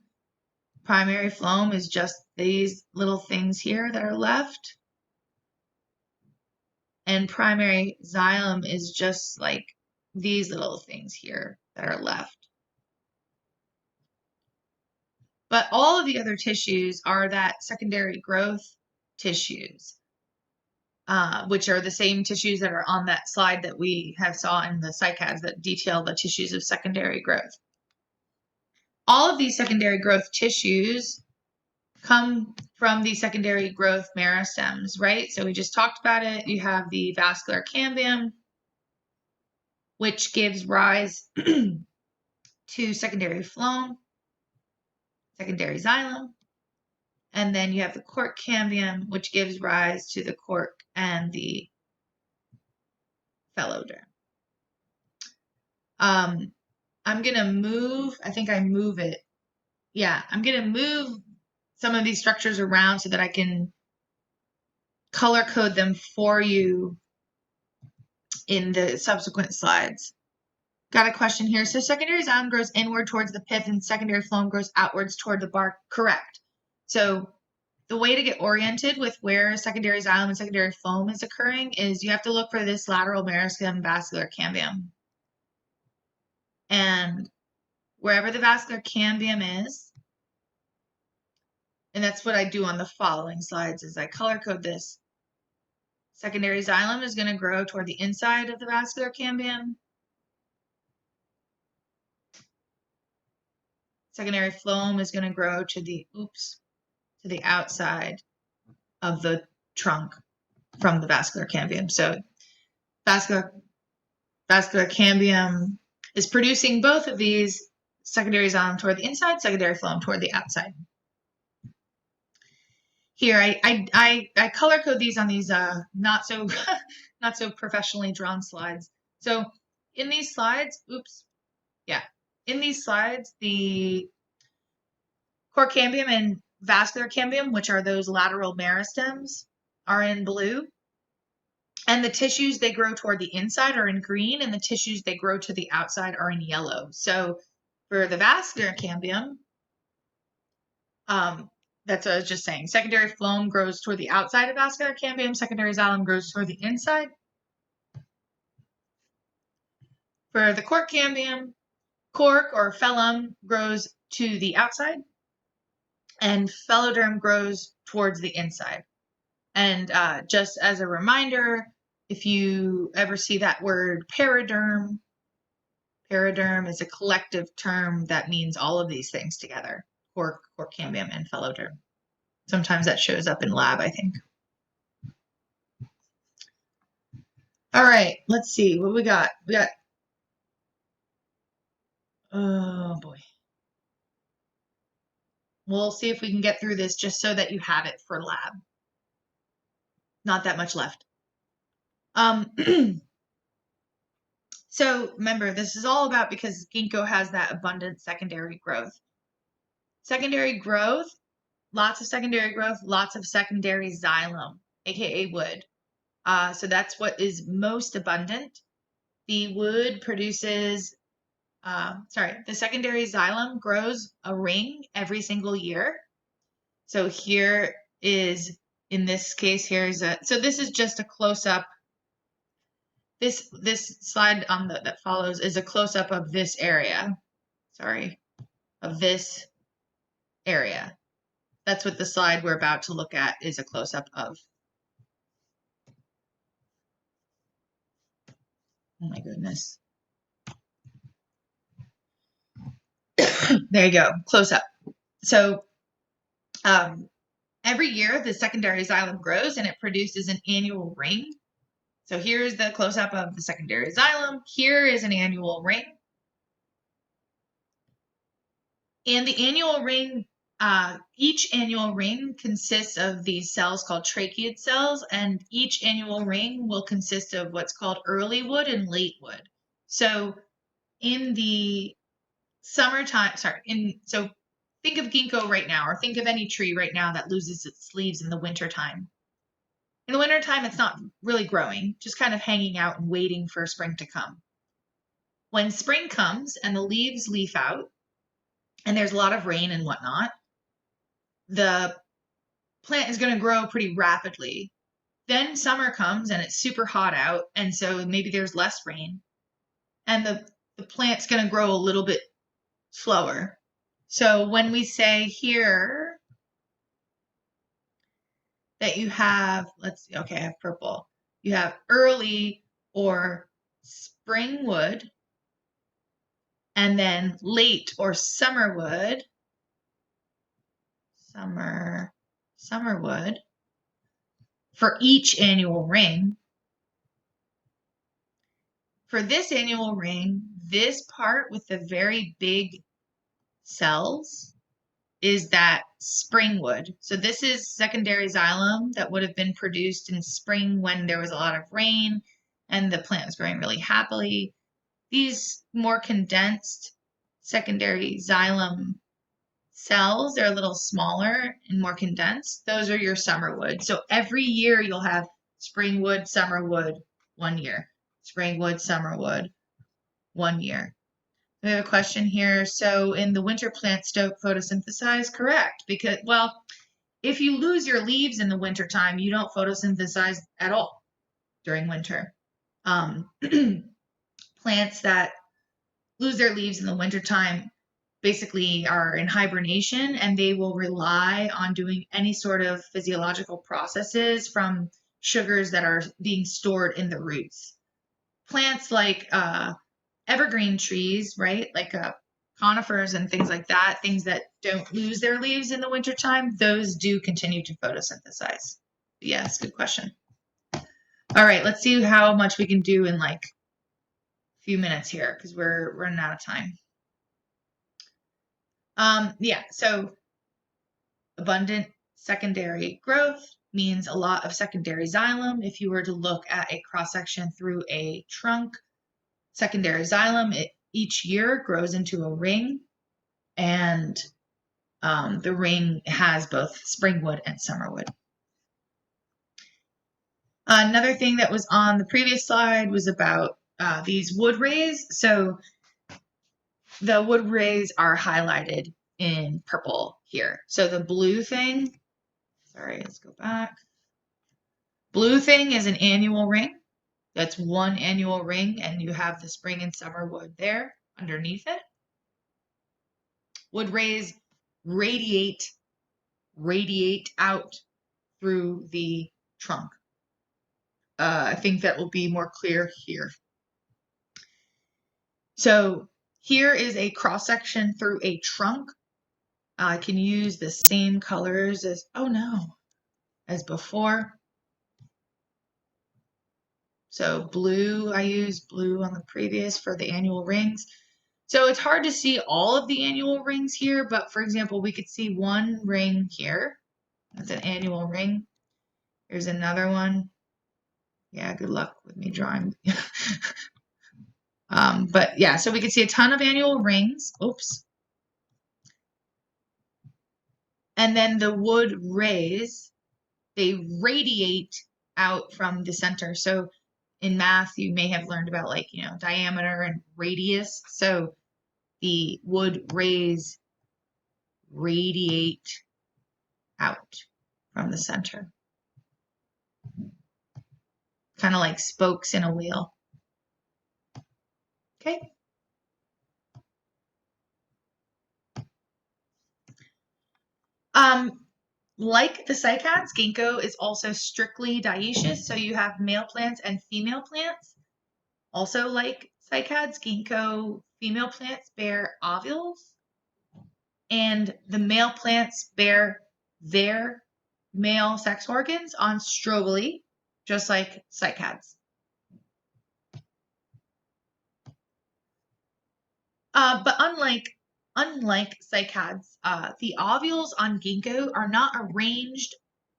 Primary phloem is just these little things here that are left. And primary xylem is just like these little things here that are left. But all of the other tissues are that secondary growth tissues, which are the same tissues that are on that slide that we have saw in the cycads that detail the tissues of secondary growth. All of these secondary growth tissues come from the secondary growth meristems, right? So we just talked about it. You have the vascular cambium, which gives rise to secondary phloem, secondary xylem, and then you have the cork cambium, which gives rise to the cork and the phylloderm. I'm going to move, I think I move it. Yeah, I'm going to move some of these structures around so that I can color code them for you in the subsequent slides. Got a question here. So secondary xylem grows inward towards the pith and secondary phloem grows outwards toward the bark. Correct. So the way to get oriented with where secondary xylem and secondary phloem is occurring is you have to look for this lateral meristem vascular cambium. And wherever the vascular cambium is, and that's what I do on the following slides, is I color code this. Secondary xylem is going to grow toward the inside of the vascular cambium. Secondary phloem is going to grow to the outside of the trunk from the vascular cambium. So vascular cambium is producing both of these, secondary xylem toward the inside, secondary phloem toward the outside. Here, I color code these on these not so professionally drawn slides. So in these slides, in these slides, the cork cambium and vascular cambium, which are those lateral meristems, are in blue. And the tissues they grow toward the inside are in green, and the tissues they grow to the outside are in yellow. So For the vascular cambium, that's what I was just saying. Secondary phloem grows toward the outside of vascular cambium. Secondary xylem grows toward the inside. For the cork cambium, cork or phellum grows to the outside, and phelloderm grows towards the inside. And just as a reminder, if you ever see that word paraderm, paraderm is a collective term that means all of these things together: cork, cork cambium, and phelloderm. Sometimes that shows up in lab, I think. All right, let's see what we got. Oh boy. We'll see if we can get through this just so that you have it for lab. Not that much left. So remember, this is all about because ginkgo has that abundant secondary growth. Secondary growth, lots of secondary growth, lots of secondary xylem, aka wood. So that's what is most abundant. The wood produces, the secondary xylem grows a ring every single year. So here is, in this case, so this is just a close-up. This slide on that follows is a close-up of this area. Sorry, of this area. That's what the slide we're about to look at is a close-up of. Oh my goodness. There you go, close-up. So every year the secondary xylem grows and it produces an annual ring. So here's the close-up of the secondary xylem. Here is an annual ring. And the annual ring, each annual ring consists of these cells called tracheid cells, and each annual ring will consist of what's called early wood and late wood. So in the summertime, so think of ginkgo right now, or think of any tree right now that loses its leaves in the wintertime. In the wintertime, it's not really growing, just kind of hanging out and waiting for spring to come. When spring comes and the leaves leaf out, and there's a lot of rain and whatnot, the plant is going to grow pretty rapidly. Then summer comes and it's super hot out, and so maybe there's less rain, and the plant's going to grow a little bit slower. So when we say here that you have, let's see, okay, I have purple. You have early or spring wood, and then late or summer wood, summer wood for each annual ring. For this annual ring, this part with the very big cells is that spring wood. So this is secondary xylem that would have been produced in spring when there was a lot of rain and the plant was growing really happily. These more condensed secondary xylem cells, they're a little smaller and more condensed. Those are your summer wood. So every year you'll have spring wood, summer wood, 1 year. Spring wood, summer wood, 1 year. We have a question here. So in the winter, plants don't photosynthesize? Correct. Because, well, if you lose your leaves in the wintertime, you don't photosynthesize at all during winter. Plants that lose their leaves in the wintertime basically are in hibernation, and they will rely on doing any sort of physiological processes from sugars that are being stored in the roots. Plants like evergreen trees, right? Like conifers and things like that, things that don't lose their leaves in the wintertime, those do continue to photosynthesize. Yes, good question. All right, let's see how much we can do in like a few minutes here because we're running out of time. So abundant secondary growth means a lot of secondary xylem. If you were to look at a cross-section through a trunk, secondary xylem, each year grows into a ring, and the ring has both springwood and summerwood. Another thing that was on the previous slide was about these wood rays. So the wood rays are highlighted in purple here. So the blue thing, sorry, let's go back. Blue thing is an annual ring. That's one annual ring, and you have the spring and summer wood there underneath it. Wood rays radiate out through the trunk. I think that will be more clear here. So here is a cross section through a trunk. I can use the same colors as, oh no, as before. So blue, I used blue on the previous for the annual rings. So it's hard to see all of the annual rings here, but for example, we could see one ring here. That's an annual ring. Here's another one. Yeah, good luck with me drawing. But yeah, so we can see a ton of annual rings. Oops. And then the wood rays, they radiate out from the center. So in math, you may have learned about like, diameter and radius. So the wood rays radiate out from the center. Kind of like spokes in a wheel. Okay. Like the cycads, ginkgo is also strictly dioecious. So you have male plants and female plants. Also like cycads, ginkgo female plants bear ovules, and the male plants bear their male sex organs on strobili, just like cycads. But unlike cycads, the ovules on ginkgo are not arranged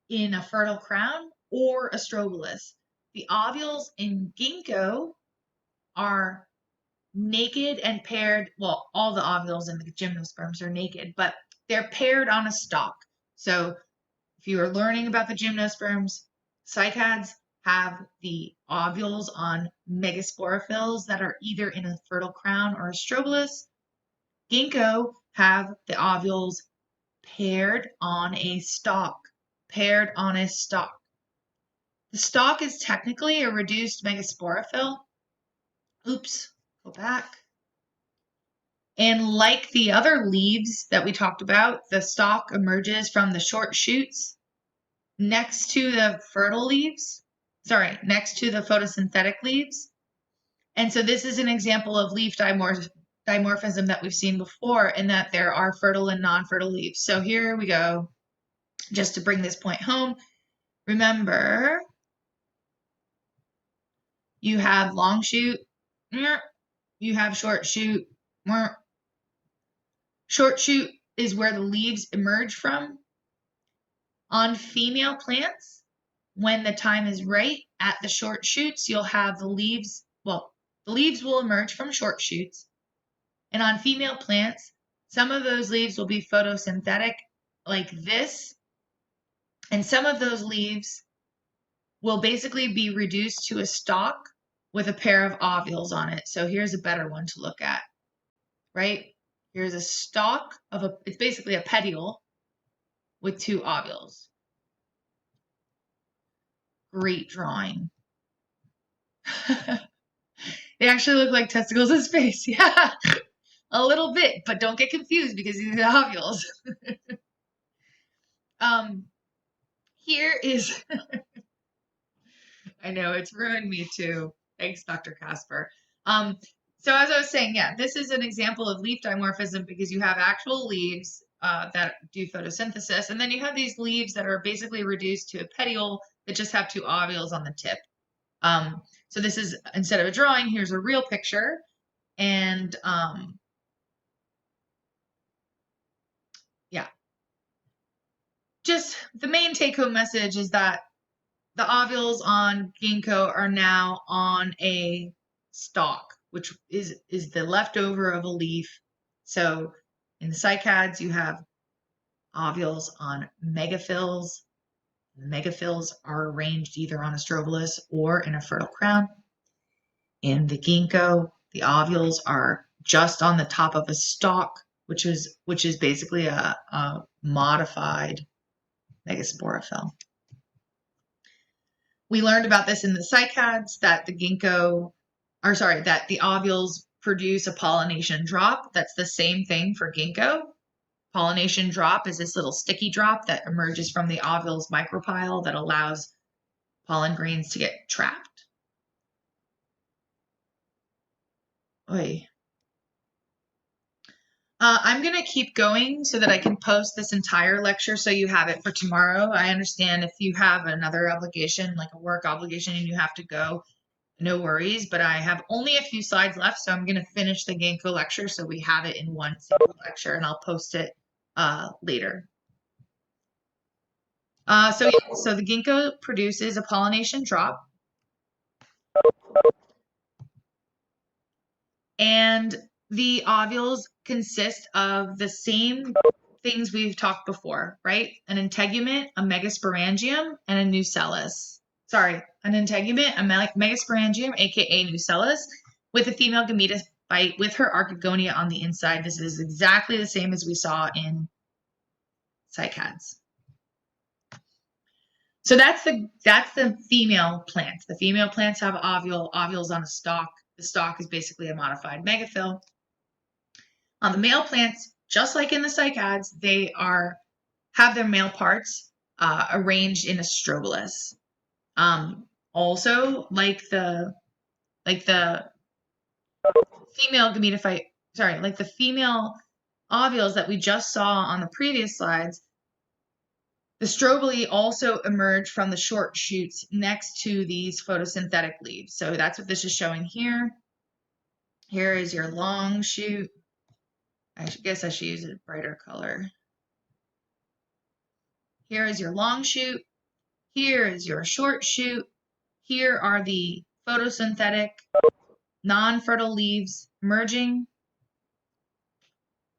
in a fertile crown or a strobilus. The ovules in ginkgo are naked and paired. Well, all the ovules in the gymnosperms are naked, but they're paired on a stalk. So if you are learning about the gymnosperms, cycads have the ovules on megasporophylls that are either in a fertile crown or a strobilus. Ginkgo have the ovules paired on a stalk. Paired on a stalk. The stalk is technically a reduced megasporophyll. Oops, go back. And like the other leaves that we talked about, the stalk emerges from the short shoots next to the fertile leaves. Sorry, next to the photosynthetic leaves. And so this is an example of leaf dimorphism that we've seen before, in that there are fertile and non-fertile leaves. So here we go. Just to bring this point home, remember, you have long shoot, you have short shoot. Short shoot is where the leaves emerge from. On female plants, when the time is right at the short shoots, you'll have the leaves, the leaves will emerge from short shoots. And on female plants, some of those leaves will be photosynthetic like this. And some of those leaves will basically be reduced to a stalk with a pair of ovules on it. So here's a better one to look at, right? Here's a stalk of it's basically a petiole with two ovules. Great drawing. They actually look like testicles in space. Yeah, a little bit, but don't get confused because these are ovules. Here is, I know it's ruined me too. Thanks, Dr. Casper. So as I was saying, yeah, this is an example of leaf dimorphism because you have actual leaves that do photosynthesis, and then you have these leaves that are basically reduced to a petiole that just have two ovules on the tip. So this is, instead of a drawing, here's a real picture. And yeah, just the main take-home message is that the ovules on ginkgo are now on a stalk, which is the leftover of a leaf. So in the cycads, you have ovules on megaphylls. Megaphylls are arranged either on a strobilus or in a fertile crown. In the ginkgo, the ovules are just on the top of a stalk, which is basically a modified megasporophyll. We learned about this in the cycads, that that the ovules produce a pollination drop. That's the same thing for ginkgo. Pollination drop is this little sticky drop that emerges from the ovule's micropyle that allows pollen grains to get trapped. Oy. I'm going to keep going so that I can post this entire lecture so you have it for tomorrow. I understand if you have another obligation, like a work obligation, and you have to go, no worries, but I have only a few slides left, so I'm going to finish the Ginkgo lecture so we have it in one single lecture, and I'll post it later. So the Ginkgo produces a pollination drop. And the ovules consist of the same things we've talked before, right? An integument, a megasporangium, and a nucellus. Sorry, an integument, a megasporangium, aka nucellus, with a female gametophyte with her archegonia on the inside. This is exactly the same as we saw in cycads. So that's the female plants. The female plants have ovules on a stalk. The stalk is basically a modified megaphyll. On the male plants, just like in the cycads, they have their male parts arranged in a strobilus. Also, like the female gametophyte, like the female ovules that we just saw on the previous slides, the strobili also emerge from the short shoots next to these photosynthetic leaves. So that's what this is showing here. Here is your long shoot. I guess I should use a brighter color. Here is your long shoot. Here is your short shoot. Here are the photosynthetic, non-fertile leaves emerging.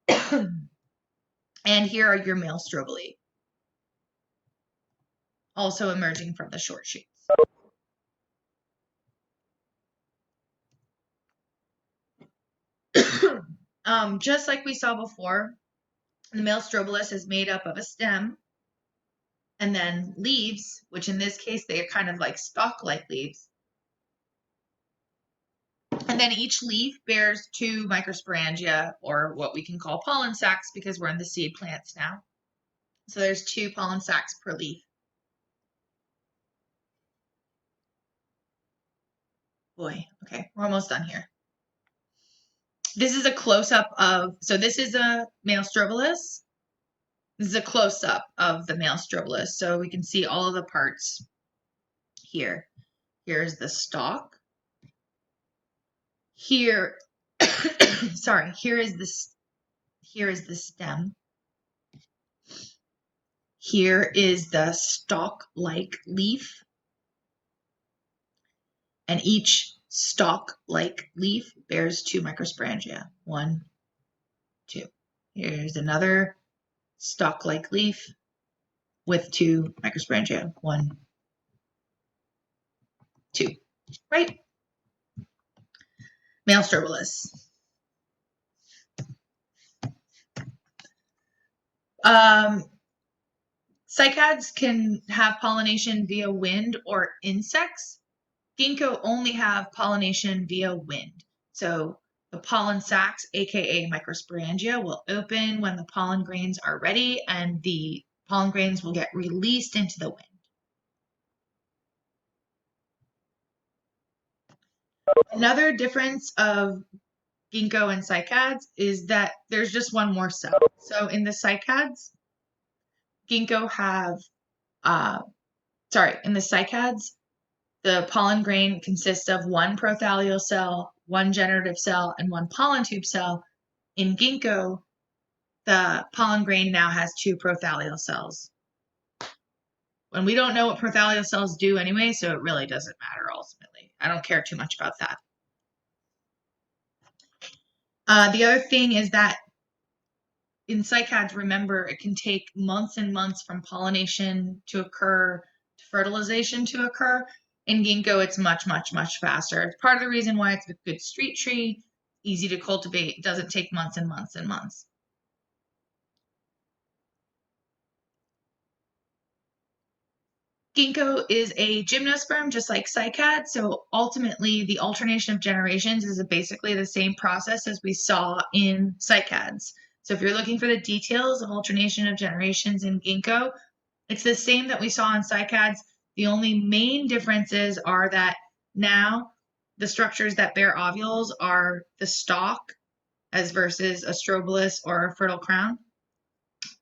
And here are your male strobili, also emerging from the short shoots. Just like we saw before, the male strobilus is made up of a stem and then leaves, which in this case, they are kind of like stalk-like leaves. And then each leaf bears 2 microsporangia, or what we can call pollen sacs because we're in the seed plants now. So there's 2 pollen sacs per leaf. Boy, okay, we're almost done here. This is a close-up of, so this is a male strobilus. This is a close-up of the male strobilus, so we can see all of the parts here. Here's the stalk. Here, sorry, here is the stem. Here is the stalk-like leaf. And each stalk-like leaf bears 2 microsporangia. 1, 2. Here's another stalk-like leaf with 2 microsporangia. 1, 2. Right? Male strobilus. Cycads can have pollination via wind or insects. Ginkgo only have pollination via wind. So the pollen sacs, aka microsporangia, will open when the pollen grains are ready, and the pollen grains will get released into the wind. Another difference of Ginkgo and cycads is that there's just one more cell. So in the cycads, Ginkgo have, in the cycads, the pollen grain consists of 1 prothallus cell, 1 generative cell, and 1 pollen tube cell. In Ginkgo, the pollen grain now has 2 prothallus cells. And we don't know what prothallus cells do anyway, so it really doesn't matter ultimately. I don't care too much about that. The other thing is that in cycads, remember, it can take months and months from pollination to occur to fertilization to occur. In Ginkgo, it's much, much, much faster. It's part of the reason why it's a good street tree. easy to cultivate. It doesn't take months and months and months. Ginkgo is a gymnosperm, just like cycad. So ultimately, the alternation of generations is basically the same process as we saw in cycads. So if you're looking for the details of alternation of generations in Ginkgo, it's the same that we saw in cycads. The only main differences are that now the structures that bear ovules are the stalk as versus a strobilus or a fertile crown.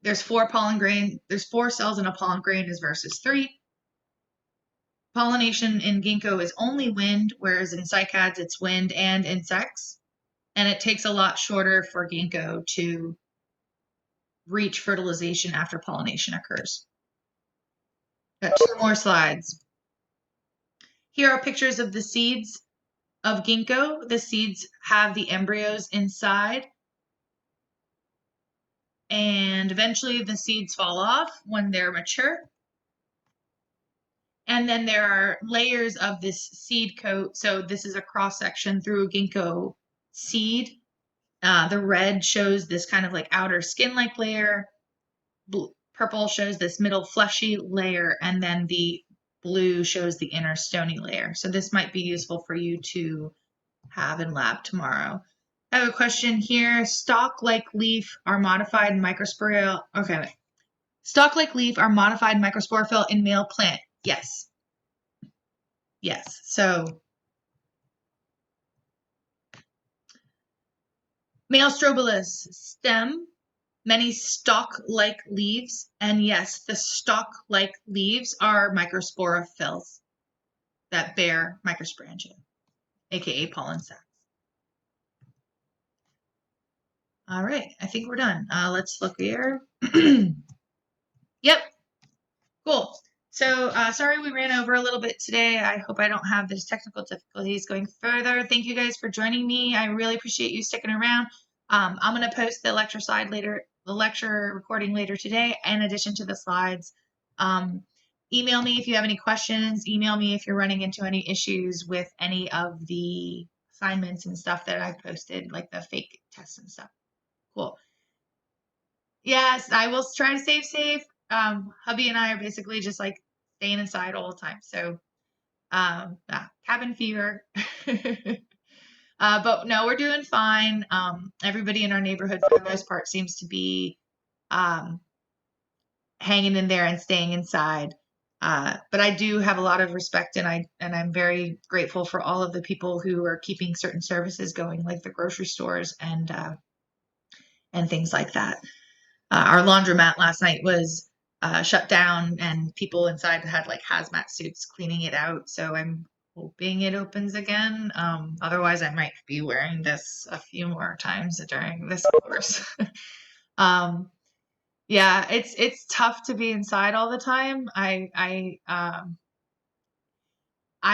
There's 4 cells in a pollen grain as versus 3. Pollination in Ginkgo is only wind, whereas in cycads it's wind and insects. And it takes a lot shorter for Ginkgo to reach fertilization after pollination occurs. Got 2 more slides. Here are pictures of the seeds of Ginkgo. The seeds have the embryos inside. And eventually the seeds fall off when they're mature. And then there are layers of this seed coat. So this is a cross section through a Ginkgo seed. The red shows this kind of like outer skin-like layer. Purple shows this middle fleshy layer, and then the blue shows the inner stony layer. So this might be useful for you to have in lab tomorrow. I have a question here. Stalk-like leaf are modified microsporal. Okay, wait. Stalk-like leaf are modified microsporophyll in male plant. Yes. Yes. So male strobilus stem, many stalk-like leaves, and yes, the stalk-like leaves are microsporophylls that bear microsporangia, aka pollen sacs. All right, I think we're done. Let's look here. Yep, cool. So sorry we ran over a little bit today. I hope I don't have these technical difficulties going further. Thank you guys for joining me. I really appreciate you sticking around. I'm going to post the lecture slide later, the lecture recording later today, in addition to the slides. Email me if you have any questions. Email me if you're running into any issues with any of the assignments and stuff that I've posted, like the fake tests and stuff. Cool. Yes, I will try to stay safe. Hubby and I are basically just like staying inside all the time. So, cabin fever. But no, we're doing fine. Everybody in our neighborhood, for the most part, seems to be hanging in there and staying inside. But I do have a lot of respect, and I'm very grateful for all of the people who are keeping certain services going, like the grocery stores and things like that. Our laundromat last night was shut down, and people inside had like hazmat suits cleaning it out. So I'm hoping it opens again. Otherwise, I might be wearing this a few more times during this course. Yeah, it's tough to be inside all the time. I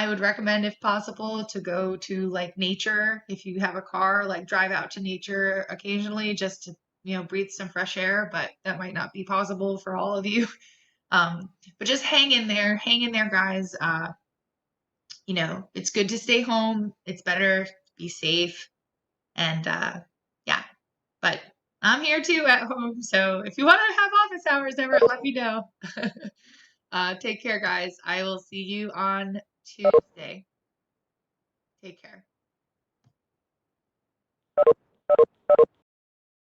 would recommend, if possible, to go to like nature. If you have a car, like drive out to nature occasionally just to, breathe some fresh air, but that might not be possible for all of you. But just hang in there, guys. It's good to stay home. It's better to be safe. And yeah, but I'm here too at home. So if you want to have office hours ever, let me know. Take care, guys. I will see you on Tuesday. Take care.